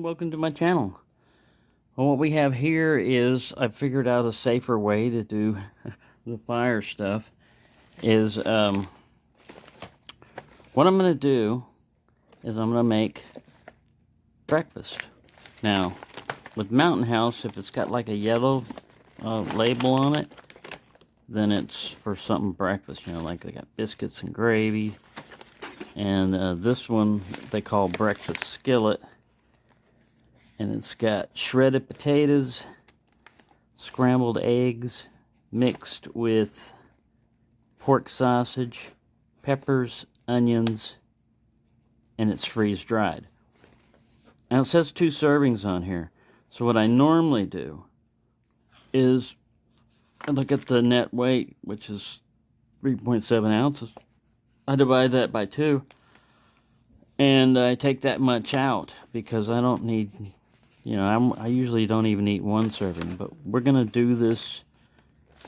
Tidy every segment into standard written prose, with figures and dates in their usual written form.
welcome to my channel. Well, what we have here is I figured out a safer way to do the fire stuff. Is what I'm going to do is I'm going to make breakfast. Now, with Mountain House, if it's got like a yellow label on it, then it's for something breakfast. You know, like they got biscuits and gravy. And this one they call breakfast skillet. And it's got shredded potatoes, scrambled eggs, mixed with pork sausage, peppers, onions, and it's freeze-dried. Now it says 2 servings on here. So what I normally do is I look at the net weight, which is 3.7 ounces. I divide that by 2, and I take that much out because I don't need, you know, I usually don't even eat 1 serving, but we're going to do this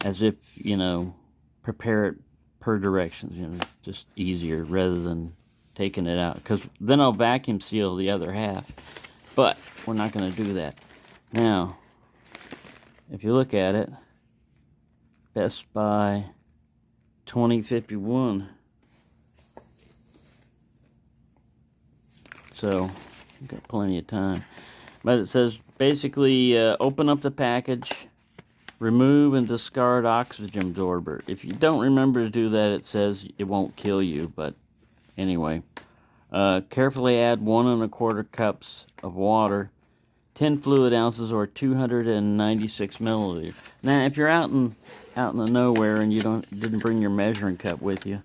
as if, you know, prepare it per directions, you know, just easier rather than taking it out, because then I'll vacuum seal the other half, but we're not going to do that. Now, if you look at it, Best Buy 2051. So, we've got plenty of time. But it says, basically, open up the package, remove and discard oxygen absorber. If you don't remember to do that, it says it won't kill you, but anyway. Carefully add 1 1/4 cups of water, 10 fluid ounces, or 296 milliliters. Now, if you're out in the nowhere and you didn't bring your measuring cup with you,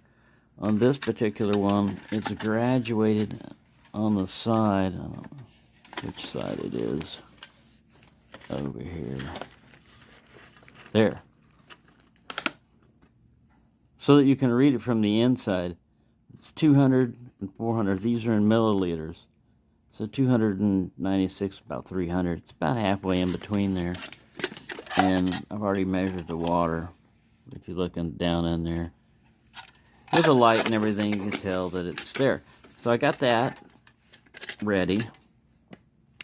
on this particular one, it's graduated on the side. I don't know which side it is. Over here. There. So that you can read it from the inside. It's 200 and 400. These are in milliliters. So 296, about 300. It's about halfway in between there. And I've already measured the water. If you're looking down in there. With the light and everything, you can tell that it's there. So I got that ready.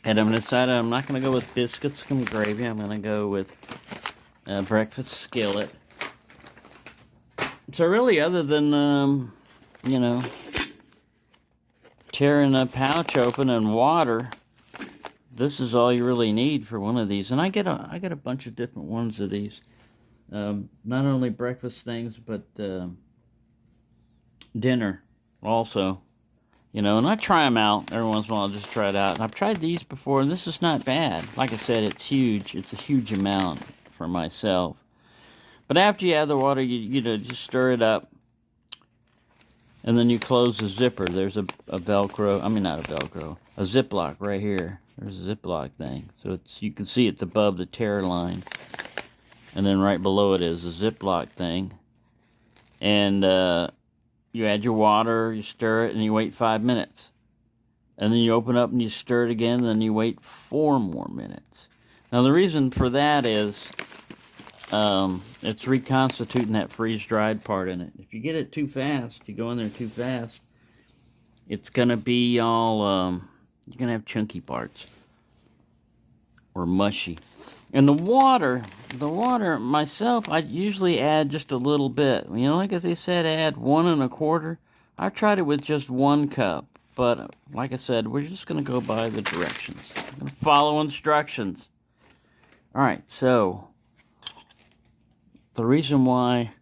And I'm decided I'm not going to go with biscuits and gravy. I'm going to go with breakfast skillet. So really, other than, you know, tearing a pouch open and water, this is all you really need for one of these. And I get a bunch of different ones of these. Not only breakfast things, but dinner also. You know, and I try them out every once in a while. I'll just try it out. And I've tried these before, and this is not bad. Like I said, it's huge. It's a huge amount for myself. But after you add the water, you know, just stir it up. And then you close the zipper. There's a Velcro. I mean, not a Velcro. A Ziploc right here. There's a Ziploc thing. So it's, you can see it's above the tear line. And then right below it is a Ziploc thing. And you add your water, you stir it, and you wait 5 minutes. And then you open up and you stir it again, and then you wait 4 more minutes. Now the reason for that is it's reconstituting that freeze-dried part in it. If you get it too fast, you go in there too fast, it's going to be all, you're going to have chunky parts. Or mushy. And the water, myself, I usually add just a little bit. You know, like as they said, add 1 1/4. I tried it with just 1 cup. But, like I said, we're just going to go by the directions. I'm going to follow instructions. Alright, so, the reason why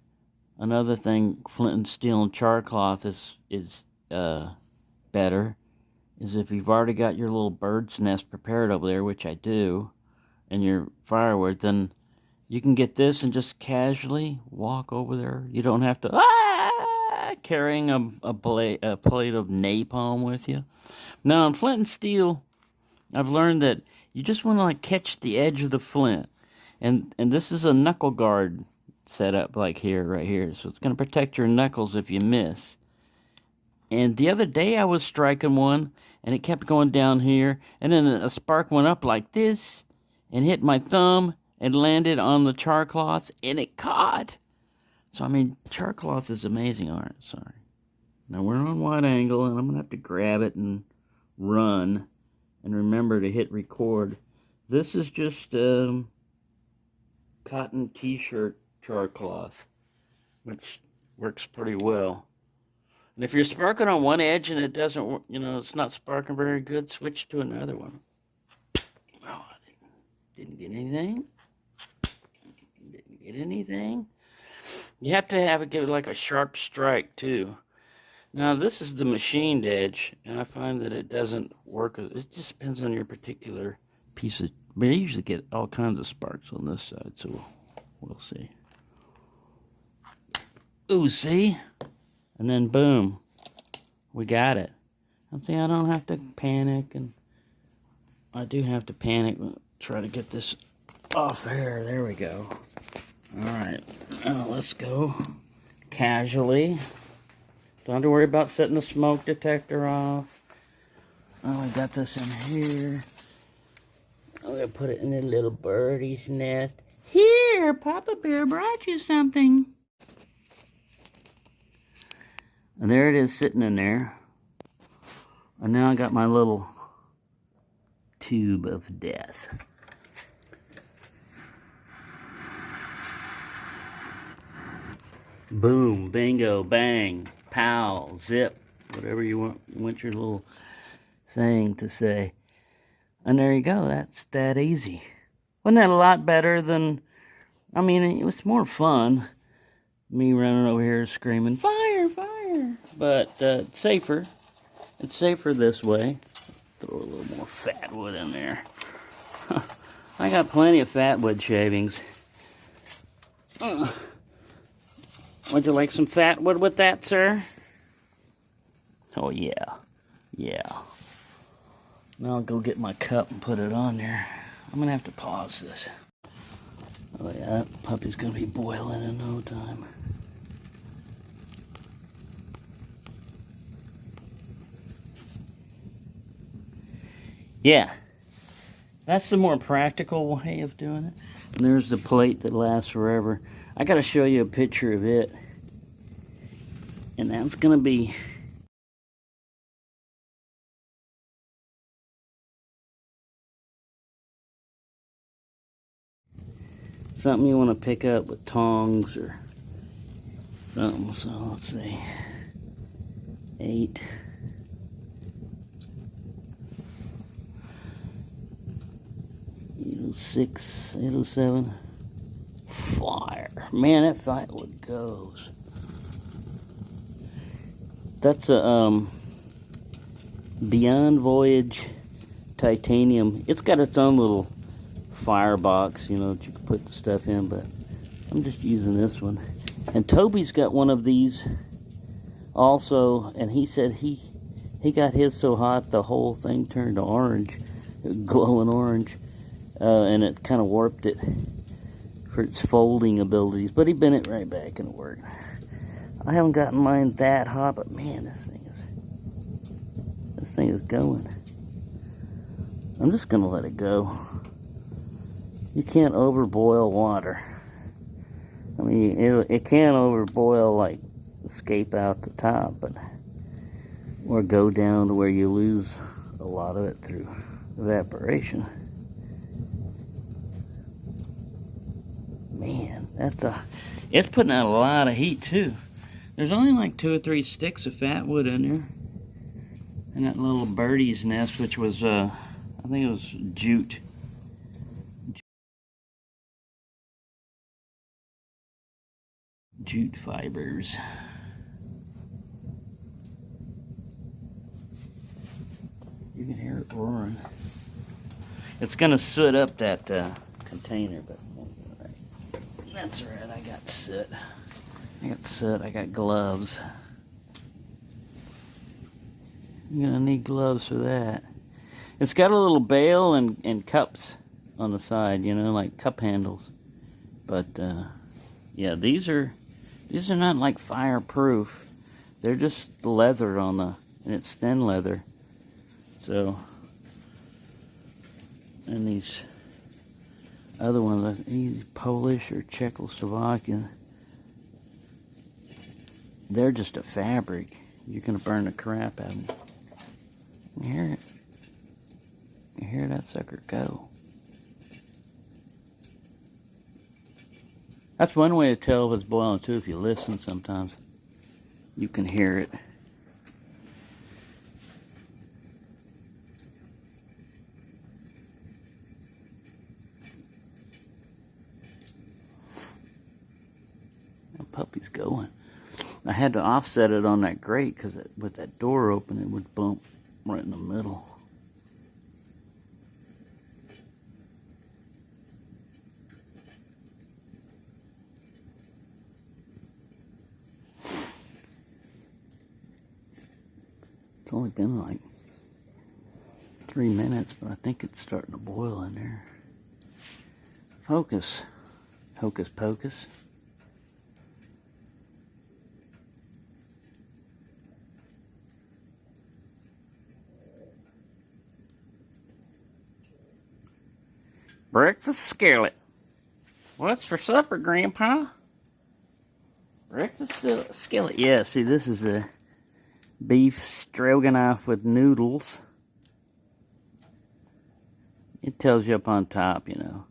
another thing, flint and steel and char cloth is better, is if you've already got your little bird's nest prepared over there, which I do, and your firewood, then you can get this and just casually walk over there. You don't have to carrying a plate of napalm with you. Now, in flint and steel, I've learned that you just want to like catch the edge of the flint, and this is a knuckle guard set up like here, right here, so it's going to protect your knuckles if you miss. And the other day I was striking one, and it kept going down here, and then a spark went up like this, and hit my thumb, and landed on the char cloth, and it caught. So, I mean, char cloth is amazing. All right, sorry. Now, we're on wide angle, and I'm going to have to grab it and run. and remember to hit record. This is just cotton t-shirt char cloth, which works pretty well. And if you're sparking on one edge and it doesn't, it's not sparking very good, switch to another one. Oh, I didn't get anything. Didn't get anything. You have to give it like a sharp strike too. Now this is the machined edge, and I find that it doesn't work. It just depends on your particular piece of. But I usually get all kinds of sparks on this side, so we'll see. Ooh, see? And then boom, we got it. And see, I don't have to panic, and I do have to panic. Try to get this off here. There we go. All right, now let's go casually. Don't have to worry about setting the smoke detector off. Oh, I got this in here. I'm gonna put it in the little birdie's nest. Here, Papa Bear brought you something. And there it is sitting in there. And now I got my little tube of death. Boom, bingo, bang, pow, zip, whatever you want your little saying to say. And there you go, that's that easy. Wasn't that a lot better than, I mean, it was more fun, me running over here screaming, fire, fire. But it's safer. It's safer this way. Throw a little more fat wood in there. I got plenty of fat wood shavings. Would you like some fat wood with that, sir? Oh, yeah. Yeah. Now I'll go get my cup and put it on there. I'm going to have to pause this. Oh, yeah, that puppy's going to be boiling in no time. Yeah. That's the more practical way of doing it. And there's the plate that lasts forever. I got to show you a picture of it. And that's going to be something you want to pick up with tongs or something. So let's see. 8. Six, 807. Fire. Man, that firewood goes. That's a Beyond Voyage titanium. It's got its own little firebox, that you can put the stuff in, but I'm just using this one. And Toby's got one of these also, and he said he got his so hot the whole thing turned orange, glowing orange. And it kind of warped it for its folding abilities, but he bent it right back and it worked. I haven't gotten mine that hot, but man, this thing is going. I'm just gonna let it go. You can't overboil water. I mean, it can overboil, like escape out the top, but or go down to where you lose a lot of it through evaporation. Man, it's putting out a lot of heat too. There's only like 2 or 3 sticks of fat wood in there. And that little birdie's nest, which was, I think it was jute. Jute fibers. You can hear it roaring. It's gonna soot up that container, but that's all right. I got soot. I got gloves. I'm gonna need gloves for that. It's got a little bail and cups on the side, like cup handles. But yeah, these are not like fireproof. They're just leather and it's thin leather. So, and these other ones, these Polish or Czechoslovakian, they're just a fabric. You're gonna burn the crap out of them. You hear it? You hear that sucker go. That's one way to tell if it's boiling too. If you listen sometimes, you can hear it. That puppy's going. I had to offset it on that grate because with that door open, it would bump right in the middle. It's only been like 3 minutes, but I think it's starting to boil in there. Focus. Hocus pocus. Breakfast skillet. What's for supper, Grandpa? Breakfast skillet. Yeah, see, this is a beef stroganoff with noodles. It tells you up on top, you know,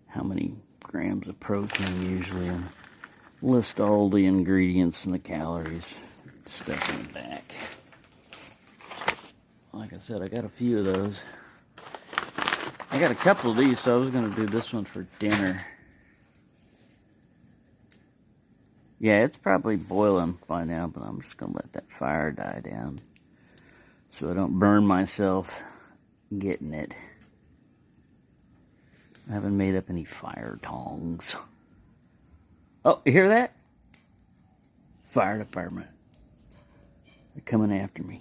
how many grams of protein usually, and list all the ingredients and the calories. Stuff in the back. Like I said, I got a few of those. I got a couple of these, so I was going to do this one for dinner. Yeah, it's probably boiling by now, but I'm just going to let that fire die down so I don't burn myself getting it. I haven't made up any fire tongs. Oh, you hear that? Fire department. They're coming after me.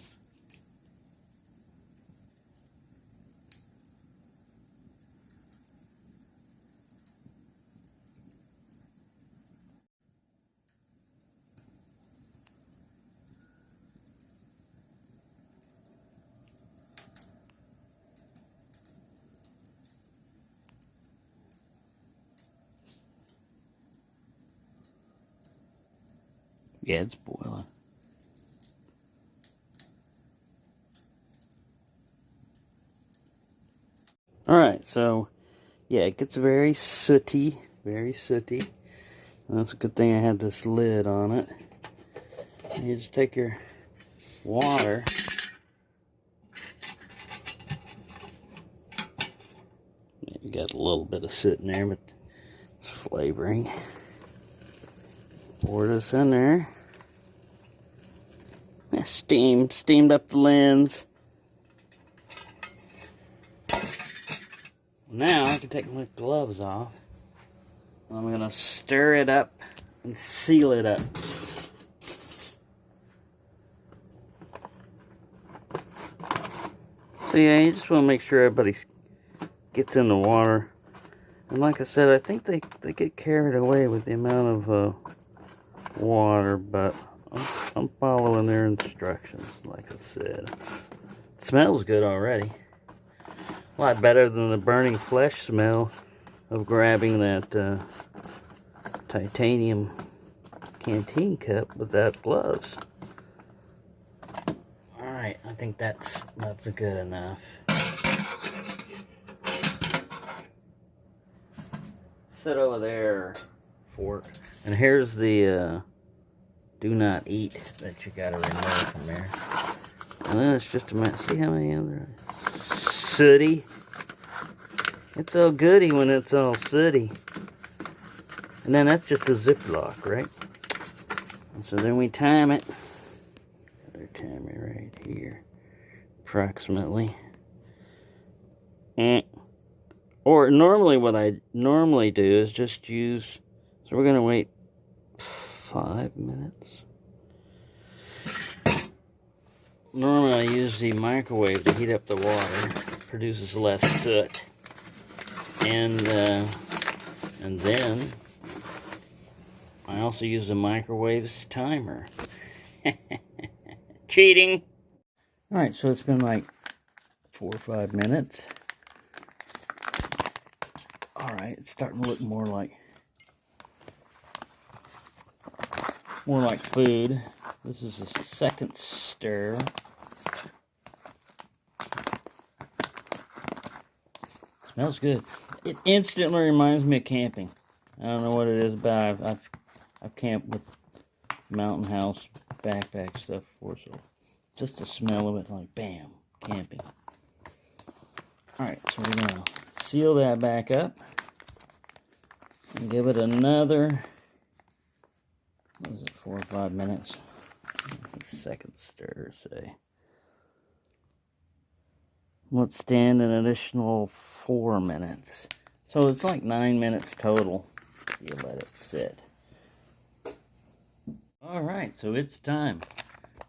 Yeah, it's boiling. Alright, so, yeah, it gets very sooty. Very sooty. And that's a good thing I had this lid on it. And you just take your water. You got a little bit of soot in there, but it's flavoring. Pour this in there. Steamed up the lens. Now I can take my gloves off. I'm gonna stir it up and seal it up. So yeah, you just want to make sure everybody gets in the water. And like I said, I think they get carried away with the amount of water, but I'm following their instructions, like I said. It smells good already. A lot better than the burning flesh smell of grabbing that titanium canteen cup without gloves. Alright, I think that's good enough. Sit over there, fork. And here's the do not eat that you gotta remove from there. And then it's just a minute. See how many other sooty? It's all goody when it's all sooty. And then that's just a Ziploc, right? And so then we time it. Another timer right here, approximately. Or normally, what I normally do is just use. So we're gonna wait 5 minutes. Normally I use the microwave to heat up the water. It produces less soot. And then I also use the microwave's timer. Cheating! Alright, so it's been like 4 or 5 minutes. Alright, it's starting to look more like food. This is the second stir. Smells good. It instantly reminds me of camping. I don't know what it is, but I've camped with Mountain House backpack stuff before, so just the smell of it, like bam, camping. All right, so we're gonna seal that back up and give it another, what is it, 4 or 5 minutes? Second stir, say. Let's stand an additional 4 minutes. So it's like 9 minutes total. You let it sit. Alright, so it's time.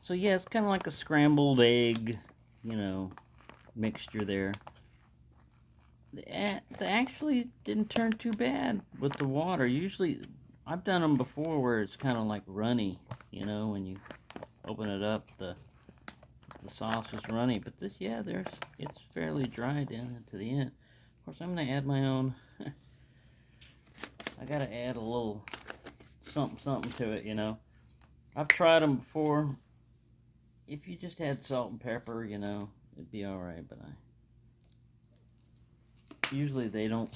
So yeah, it's kind of like a scrambled egg, you know, mixture there. They actually didn't turn too bad with the water. Usually, I've done them before where it's kind of like runny, you know, when you open it up, the sauce is runny. But this, yeah, it's fairly dry down to the end. Of course, I'm going to add my own. I got to add a little something to it, you know. I've tried them before. If you just had salt and pepper, you know, it'd be alright, but usually they don't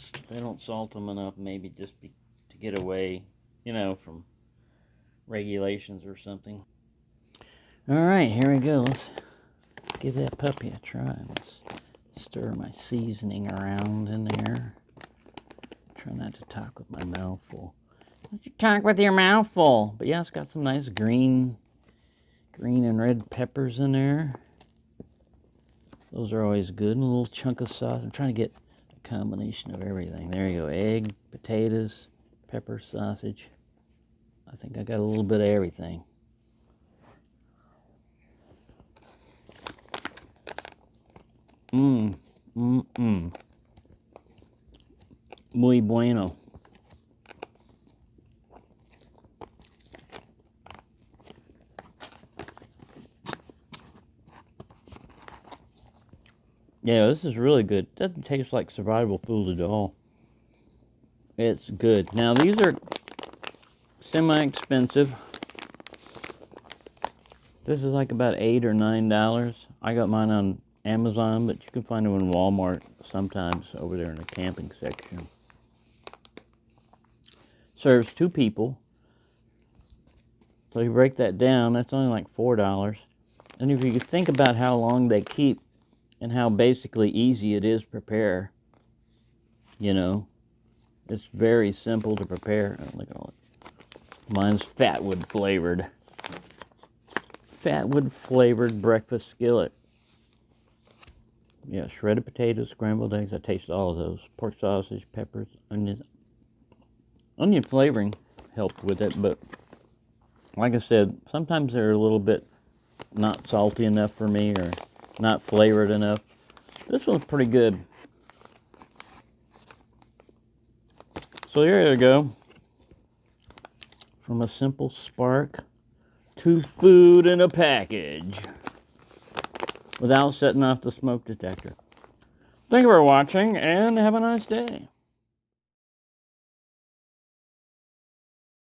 salt them enough, maybe just to get away, you know, from regulations or something. Alright, here we go. Let's give that puppy a try. Let's stir my seasoning around in there. Try not to talk with my mouth full. Don't you talk with your mouth full. But yeah, it's got some nice green and red peppers in there. Those are always good. And a little chunk of sauce. I'm trying to get a combination of everything. There you go. Egg, potatoes, pepper, sausage. I think I got a little bit of everything. Muy bueno. Yeah, this is really good. It doesn't taste like survival food at all. It's good. Now, these are semi-expensive. This is like about $8 or $9. I got mine on Amazon, but you can find them in Walmart sometimes over there in the camping section. Serves 2 people. So you break that down, that's only like $4. And if you think about how long they keep and how basically easy it is to prepare, you know, it's very simple to prepare. Oh, look at all it. Mine's Fatwood flavored. Fatwood flavored breakfast skillet. Yeah, shredded potatoes, scrambled eggs. I taste all of those. Pork sausage, peppers, onions. Onion flavoring helped with it, but like I said, sometimes they're a little bit not salty enough for me or not flavored enough. This one's pretty good. So there you go. From a simple spark to food in a package without setting off the smoke detector. Thank you for watching and have a nice day.